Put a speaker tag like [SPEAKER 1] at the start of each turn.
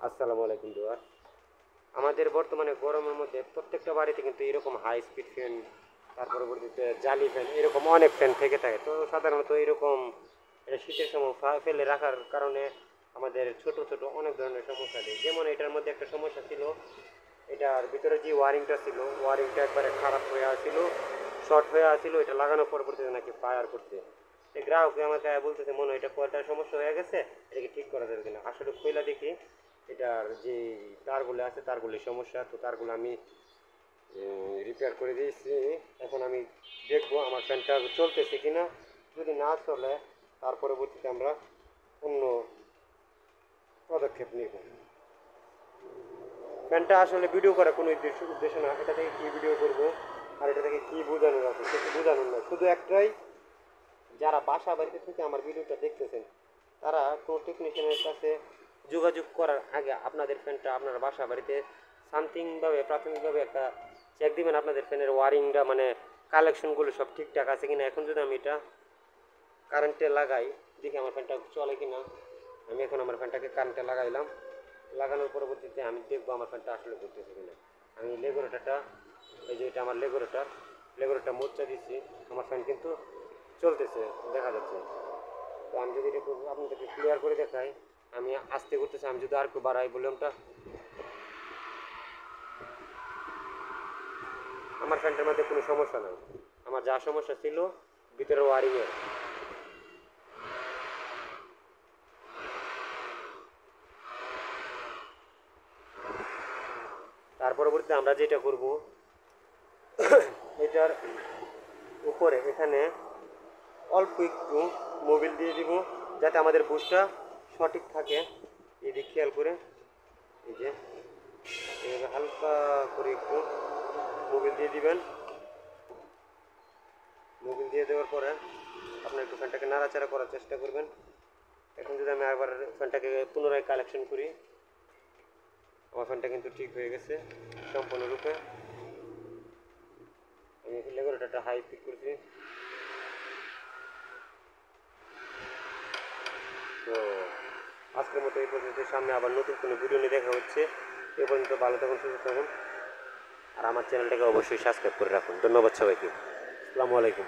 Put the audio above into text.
[SPEAKER 1] আসসালামু আলাইকুম দুয়ার। আমাদের বর্তমানে গরমের মধ্যে প্রত্যেকটা বাড়িতে কিন্তু এরকম হাই স্পিড ফ্যান, তার পরবর্তীতে জালি ফ্যান, এরকম অনেক ফ্যান থেকে থাকে। তো সাধারণত এরকম এটা শীতের সময় ফেলে রাখার কারণে আমাদের ছোট ছোট অনেক ধরনের সমস্যা দেয়। যেমন এটার মধ্যে একটা সমস্যা ছিল, এটার ভিতরে যে ওয়ারিংটা ছিল, ওয়ারিংটা একবারে খারাপ হয়ে আসছিল, শর্ট হয়ে আসছিল। এটা লাগানোর পরবর্তীতে নাকি ফায়ার করছে। এই গ্রাহক আমাকে বলতেছে, মনে হয় এটা কয়টার সমস্যা হয়ে গেছে, এটাকে ঠিক করা যাবে কিনা। আসলে খোলা দেখি এটার যে তারগুলো আছে তারগুলির সমস্যা। তো তারগুলো আমি রিপেয়ার করে দিয়েছি। এখন আমি দেখবো আমার ফ্যানটা চলতেছে কিনা। যদি না চলে তার পরবর্তীতে আমরা অন্য পদক্ষেপ নেব। ফ্যানটা আসলে ভিডিও করার কোনো উদ্দেশ্য না। এটা থেকে কী ভিডিও করব আর এটা থেকে কী বোঝানোর আছে সেটা বোঝানোর না। শুধু একটাই, যারা বাসা বাড়িতে থেকে আমার ভিডিওটা দেখতেছেন তারা কোনো টেকনিশিয়ানের কাছে যোগাযোগ করার আগে আপনাদের ফ্যানটা আপনার বাসা বাড়িতে সামথিংভাবে প্রাথমিকভাবে একটা চেক দিবেন আপনাদের ফ্যানের ওয়ারিংটা, মানে কালেকশনগুলো সব ঠিকঠাক আছে কিনা। এখন যদি আমি এটা কারেন্টে লাগাই, দেখি আমার ফ্যানটা চলে কিনা। আমি এখন আমার ফ্যানটাকে কারেন্টে লাগাইলাম। লাগানোর পরবর্তীতে আমি দেখবো আমার ফ্যানটা আসলে ঘুরতেছে কিনা। আমি লেগোরেটারটা, এই যে এটা আমার লেগোরেটার মোচা দিচ্ছি, আমার ফ্যান কিন্তু চলতেছে, দেখা যাচ্ছে। তো আমি যদি এটা আপনাদেরকে ক্লিয়ার করে দেখাই, আমি আস্তে করতেছি। আমি যদি আর একটু বাড়াই ভলিউমটা, আমার ফ্যানটার মধ্যে কোনো সমস্যা নাই। আমার যা সমস্যা ছিল ভিতরে ওয়ারিংয়ের। তার পরবর্তীতে আমরা যেটা করব, এটার উপরে এখানে অল্প একটু মোবিল দিয়ে দিব, যাতে আমাদের বুশটা সঠিক থাকে। এদিক খেয়াল করে, এই যে এইভাবে হালকা করে একটু মোবিল দিয়ে দিবেন। মোবিল দিয়ে দেওয়ার পরে আপনার একটু ফ্যানটাকে নাড়াচাড়া করার চেষ্টা করবেন। এখন যদি আমি আবার ফ্যানটাকে পুনরায় কালেকশন করি, আমার ফ্যানটা কিন্তু ঠিক হয়ে গেছে সম্পূর্ণরূপে। আমি লেগোরেটারটা হাই পিক করছি। তো আজকের মতো এই পর্যন্ত। সামনে আবার নতুন কোনো ভিডিও নিয়ে দেখা হচ্ছে। এ পর্যন্ত ভালো থাকুন, সুস্থ থাকুন, আর আমার চ্যানেলটাকে অবশ্যই সাবস্ক্রাইব করে রাখুন। ধন্যবাদ সবাইকে। আসসালামু আলাইকুম।